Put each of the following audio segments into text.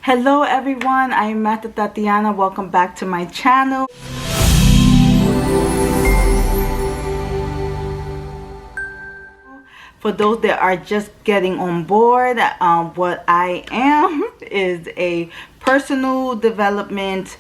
Hello everyone, I'm Master Tatiana. Welcome back to my channel. For those that are just getting on board, what I am is a personal development,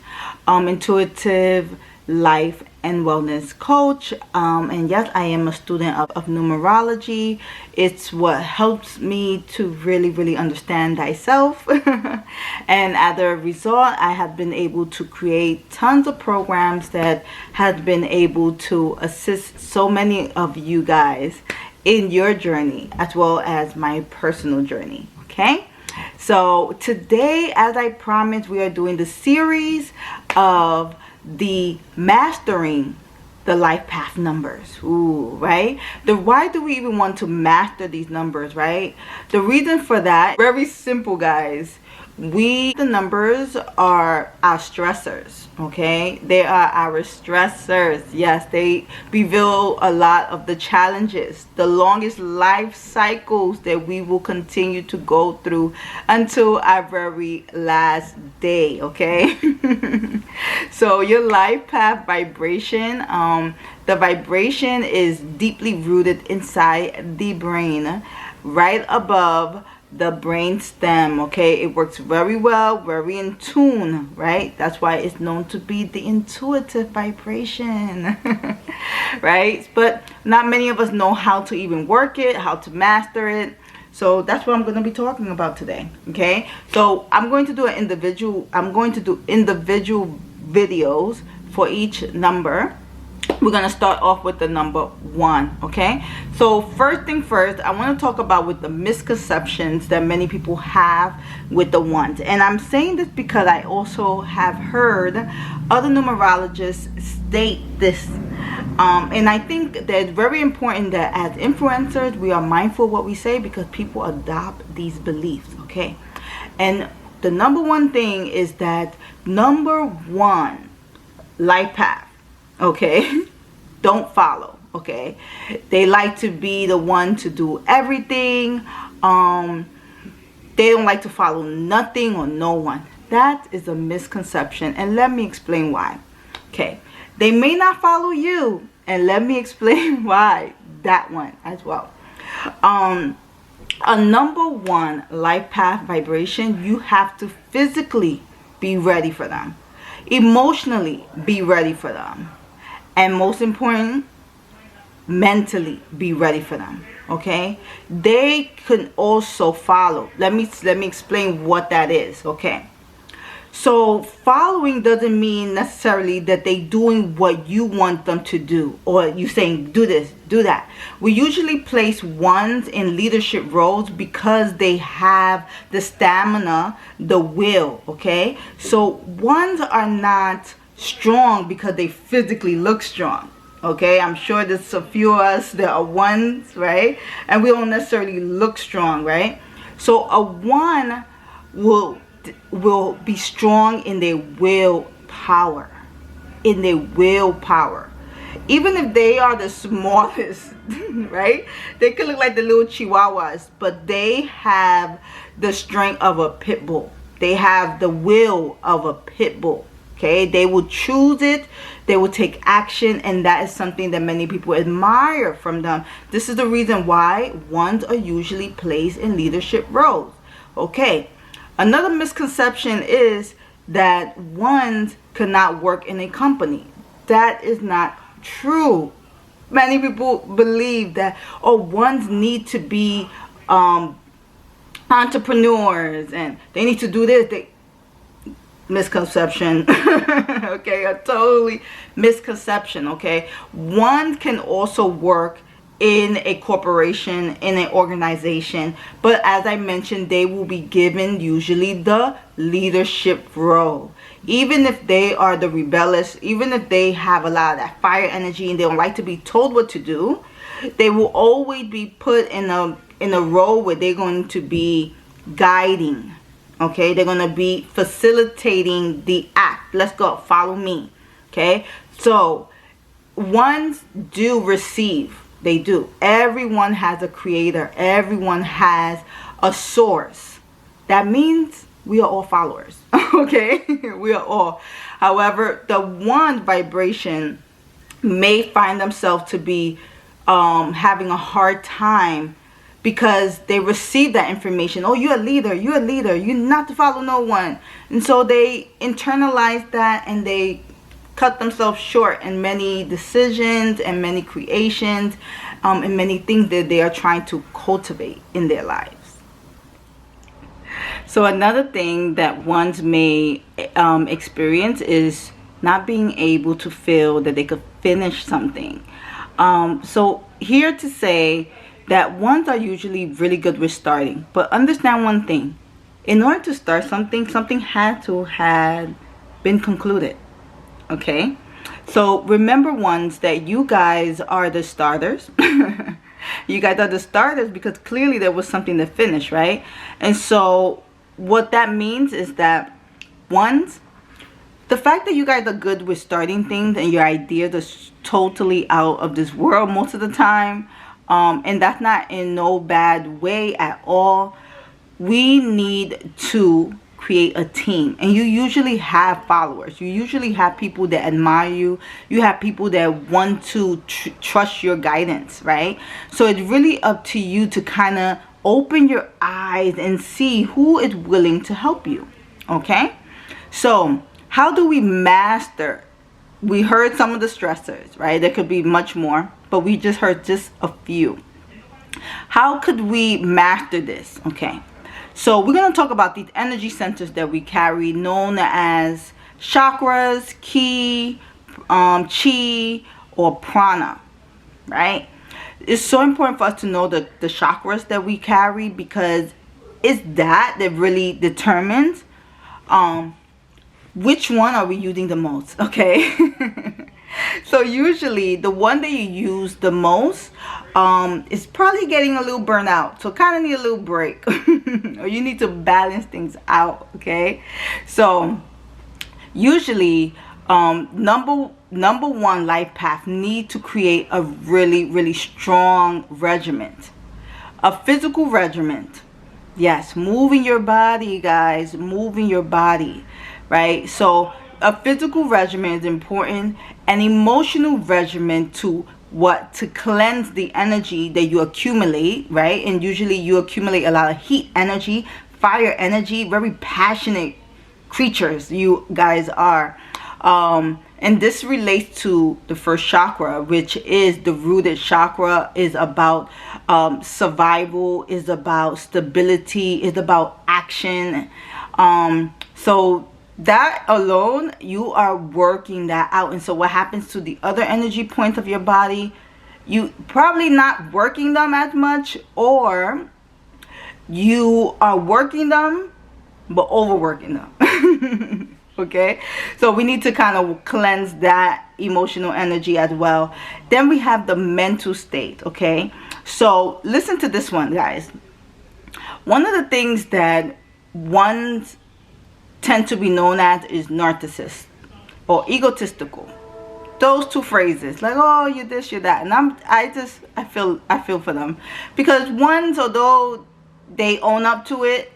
intuitive life and wellness coach, and yes, I am a student of numerology. It's what helps me to really understand thyself and as a result I have been able to create tons of programs that have been able to assist so many of you guys in your journey as well as my personal journey. Okay, so today, as I promised, we are doing the series of the mastering the LifePath numbers. Ooh, right? Why do we even want to master these numbers, right? The reason for that, very simple, guys. The numbers are our stressors, okay? They are our stressors. Yes, they reveal a lot of the challenges, the longest life cycles that we will continue to go through until our very last day, okay? So your life path vibration, the vibration is deeply rooted inside the brain, right above the brain stem. Okay, it works very well, very in tune, right? That's why it's known to be the intuitive vibration. Right? But not many of us know how to even work it, how to master it. So that's what I'm going to be talking about today. Okay, so I'm going to do individual videos for each number. We're going to start off with the number 1. Okay, so first thing first, I want to talk about with the misconceptions that many people have with the ones. And I'm saying this because I also have heard other numerologists state this, and I think that it's very important that as influencers we are mindful of what we say, because people adopt these beliefs. Okay, and the number one thing is that number 1, life path, okay, don't follow. Okay, they like to be the one to do everything. They don't like to follow nothing or no one. That is a misconception, and let me explain why. Okay, they may not follow you, and let me explain why that one as well. A number 1 life path vibration, you have to physically be ready for them, emotionally be ready for them, and most important, mentally be ready for them. Okay, they can also follow. Let me explain what that is. Okay, so following doesn't mean necessarily that they doing what you want them to do, or you saying do this, do that. We usually place ones in leadership roles because they have the stamina, the will. Okay, so ones are not strong because they physically look strong. Okay, I'm sure there's a few of us that are ones, right? And we don't necessarily look strong, right? So a 1 will be strong in their willpower, even if they are the smallest. Right, they could look like the little chihuahuas, but they have the strength of a pit bull. They have the will of a pit bull. Okay, they will choose it, they will take action, and that is something that many people admire from them. This is the reason why ones are usually placed in leadership roles. Okay, another misconception is that ones cannot work in a company. That is not true. Many people believe that, oh, ones need to be entrepreneurs and they need to do this. Misconception. Okay, a totally misconception. Okay, one can also work in a corporation, in an organization, but as I mentioned, they will be given usually the leadership role. Even if they are the rebellious, even if they have a lot of that fire energy and they don't like to be told what to do, they will always be put in a role where they're going to be guiding. Okay, they're going to be facilitating the act. Let's go, follow me. Okay, so ones do receive. They do. Everyone has a creator. Everyone has a source. That means we are all followers. Okay, we are all. However, the one vibration may find themselves to be having a hard time because they receive that information. Oh, you're a leader, you're a leader, you're not to follow no one. And so they internalize that, and they cut themselves short in many decisions and many creations, and many things that they are trying to cultivate in their lives. So another thing that ones may experience is not being able to feel that they could finish something. So here to say that ones are usually really good with starting, but understand one thing: in order to start something, something had to have been concluded. Okay, so remember, ones, that you guys are the starters. You guys are the starters because clearly there was something to finish, right? And so what that means is that, ones, the fact that you guys are good with starting things and your ideas are totally out of this world most of the time, and that's not in no bad way at all. We need to create a team, and you usually have followers. You usually have people that admire you. You have people that want to trust your guidance, right? So it's really up to you to kind of open your eyes and see who is willing to help you. Okay, so how do we master? We heard some of the stressors, right? There could be much more, but we just heard just a few. How could we master this? Okay, so we're going to talk about these energy centers that we carry, known as chakras, ki, chi, or prana, right? It's so important for us to know the chakras that we carry, because it's that really determines which one are we using the most. Okay. So usually the one that you use the most is probably getting a little burnt out, so kind of need a little break. Or you need to balance things out. Okay, so usually number one, LifePath need to create a really strong regiment, a physical regiment. Yes, moving your body, guys, moving your body, right? So a physical regimen is important. An emotional regimen to cleanse the energy that you accumulate, right? And usually you accumulate a lot of heat energy, fire energy, very passionate creatures you guys are. And this relates to the first chakra, which is the rooted chakra. Is about survival, is about stability, is about action. So that alone, you are working that out. And so what happens to the other energy points of your body? You probably not working them as much, or you are working them but overworking them. Okay, so we need to kind of cleanse that emotional energy as well. Then we have the mental state. Okay, so listen to this one, guys. One of the things that ones tend to be known as is narcissist or egotistical. Those two phrases, like, oh, you're this, you're that. And I feel for them, because ones, although they own up to it,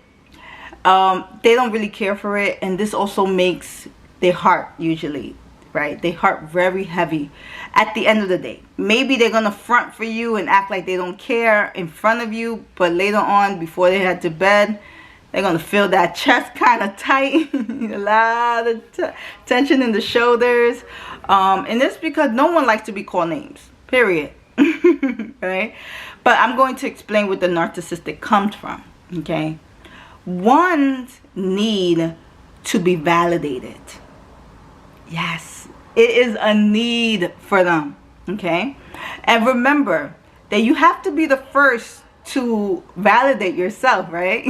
they don't really care for it. And this also makes their heart, usually, right, their heart very heavy at the end of the day. Maybe they're gonna front for you and act like they don't care in front of you, but later on, before they head to bed, they're going to feel that chest kind of tight. A lot of tension in the shoulders. And it's because no one likes to be called names. Period. Right? But I'm going to explain where the narcissistic comes from. Okay? Ones need to be validated. Yes. It is a need for them. Okay? And remember that you have to be the first to validate yourself, right?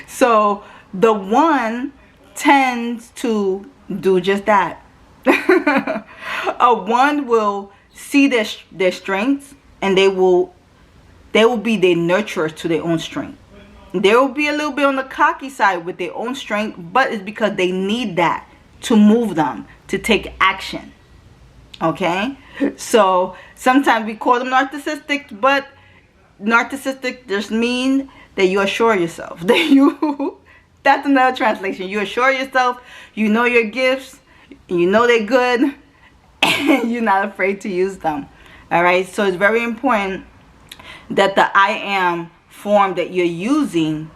So the one tends to do just that. A one will see their strengths, and they will be their nurturers to their own strength. They will be a little bit on the cocky side with their own strength, but it's because they need that to move them to take action. Okay, so sometimes we call them narcissistic, but narcissistic just mean that you assure yourself that That's another translation. You assure yourself, you know your gifts, you know they're good, and you're not afraid to use them. All right, so it's very important that the I am form that you're using,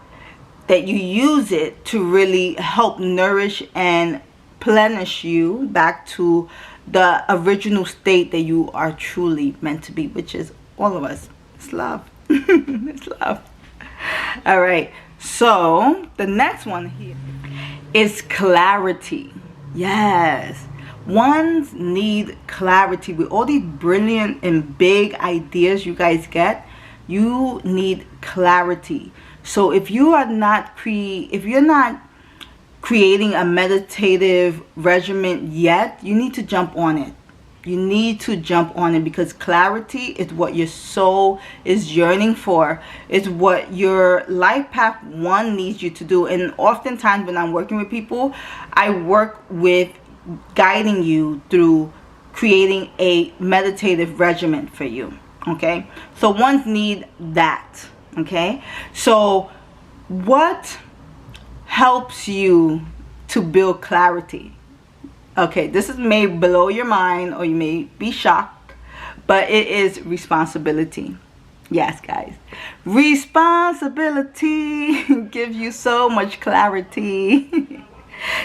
that you use it to really help nourish and plenish you back to the original state that you are truly meant to be, which is all of us. It's love. It's love. All right, so the next one here is clarity. Yes, ones need clarity. With all these brilliant and big ideas you guys get, you need clarity. So if you are not creating a meditative regimen yet, you need to jump on it. You need to jump on it, because clarity is what your soul is yearning for. It's what your life path 1 needs you to do. And oftentimes when I'm working with people, I work with guiding you through creating a meditative regimen for you. Okay, so ones need that. Okay, so what helps you to build clarity? Okay, this may blow your mind, or you may be shocked, but it is responsibility. Yes, guys, responsibility gives you so much clarity.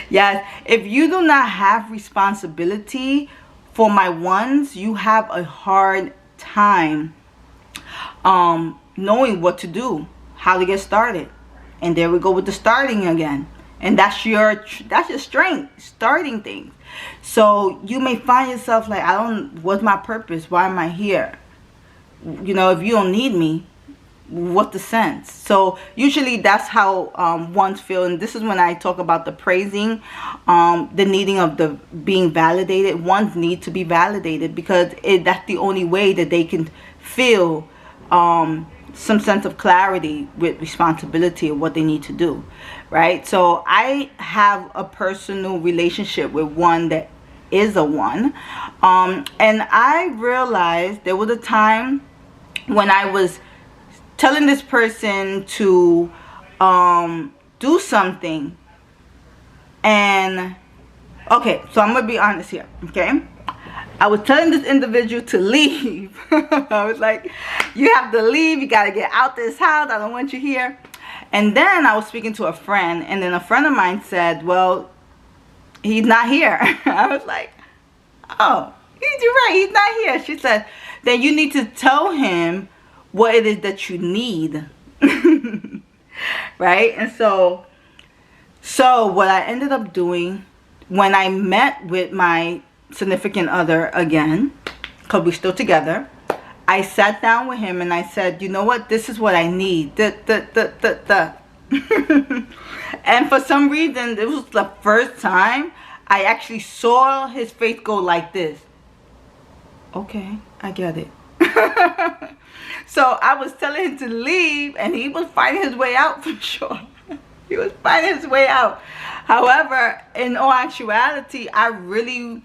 Yes, if you do not have responsibility, for my ones, you have a hard time knowing what to do, how to get started. And there we go with the starting again. And that's your strength, starting things. So you may find yourself like, what's my purpose? Why am I here? You know, if you don't need me, what's the sense? So usually that's how ones feel. And this is when I talk about the praising, the needing of the being validated. Ones need to be validated, because that's the only way that they can feel some sense of clarity with responsibility of what they need to do, right? So I have a personal relationship with one that is a one, and I realized there was a time when I was telling this person to do something, and okay, so I'm gonna be honest here. Okay, I was telling this individual to leave. I was like, you have to leave. You got to get out this house. I don't want you here. And then I was speaking to a friend. And then a friend of mine said, well, he's not here. I was like, oh, you're right. He's not here. She said, then you need to tell him what it is that you need. Right? And so what I ended up doing when I met with my significant other again, because we're still together, I sat down with him and I said, you know what, this is what I need. And for some reason, it was the first time I actually saw his face go like this. Okay, I get it. So I was telling him to leave, and he was finding his way out for sure. He was finding his way out. However, in all actuality, I really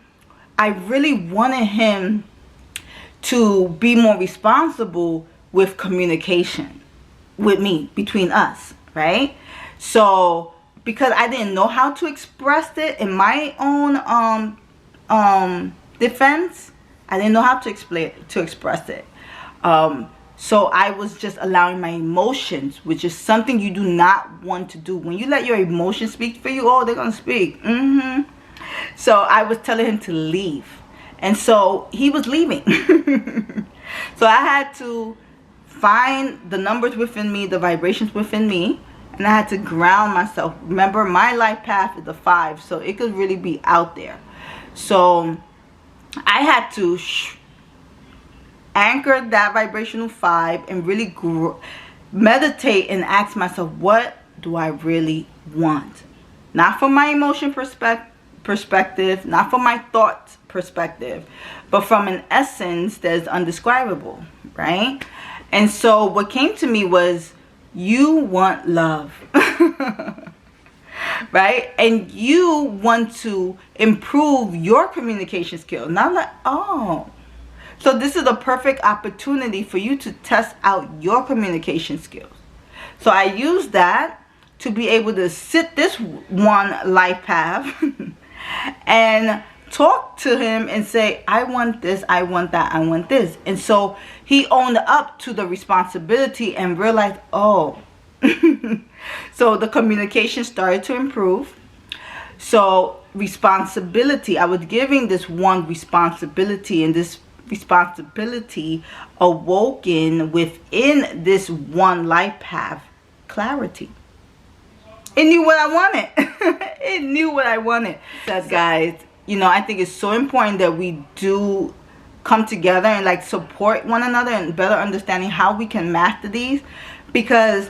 wanted him to be more responsible with communication with me, between us, right? So because I didn't know how to express it in my own defense, I didn't know how to express it. So I was just allowing my emotions, which is something you do not want to do. When you let your emotions speak for you, oh, they're gonna speak. So I was telling him to leave, and so he was leaving. So I had to find the numbers within me, the vibrations within me, and I had to ground myself. Remember, my life path is a 5, so it could really be out there. So I had to anchor that vibrational 5 and really meditate and ask myself, what do I really want? Not from my emotion perspective, not from my thought perspective, but from an essence that is undescribable, right? And so what came to me was, you want love. Right? And you want to improve your communication skills. Not like, oh, so this is a perfect opportunity for you to test out your communication skills. So I used that to be able to sit this one life path and talk to him and say, I want this, I want that, I want this. And so he owned up to the responsibility and realized, oh, so the communication started to improve. So responsibility, I was giving this one responsibility, and this responsibility awoken within this one life path clarity. It knew what I wanted. It knew what I wanted. That, guys, you know, I think it's so important that we do come together and like support one another and better understanding how we can master these, because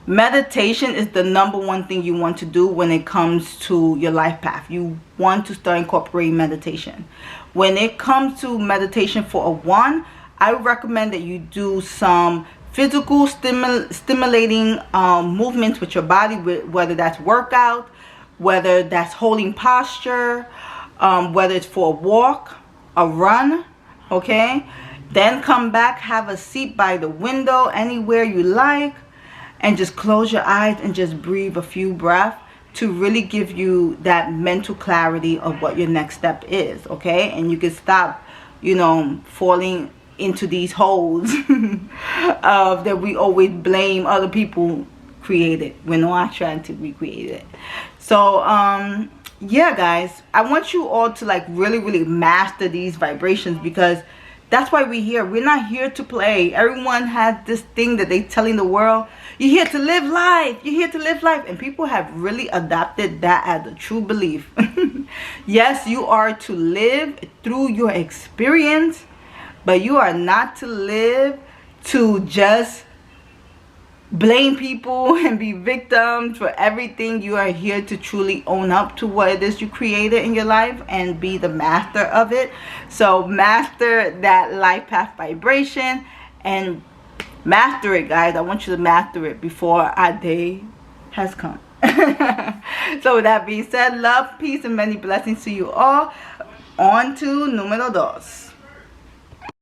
meditation is the number one thing you want to do when it comes to your life path. You want to start incorporating meditation. When it comes to meditation for a one, I would recommend that you do some physical stimulating movements with your body, whether that's workout, whether that's holding posture, whether it's for a walk, a run, okay? Then come back, have a seat by the window, anywhere you like, and just close your eyes and just breathe a few breaths to really give you that mental clarity of what your next step is, okay? And you can stop, you know, falling into these holes of that we always blame other people created. We're not trying to recreate it. So yeah, guys, I want you all to like really master these vibrations, because that's why we're here. We're not here to play. Everyone has this thing that they telling the world, you're here to live life, you're here to live life, and people have really adopted that as a true belief. Yes, you are to live through your experience, but you are not to live to just blame people and be victims for everything. You are here to truly own up to what it is you created in your life and be the master of it. So master that life path vibration and master it, guys. I want you to master it before our day has come. So with that being said, love, peace, and many blessings to you all. On to número 2.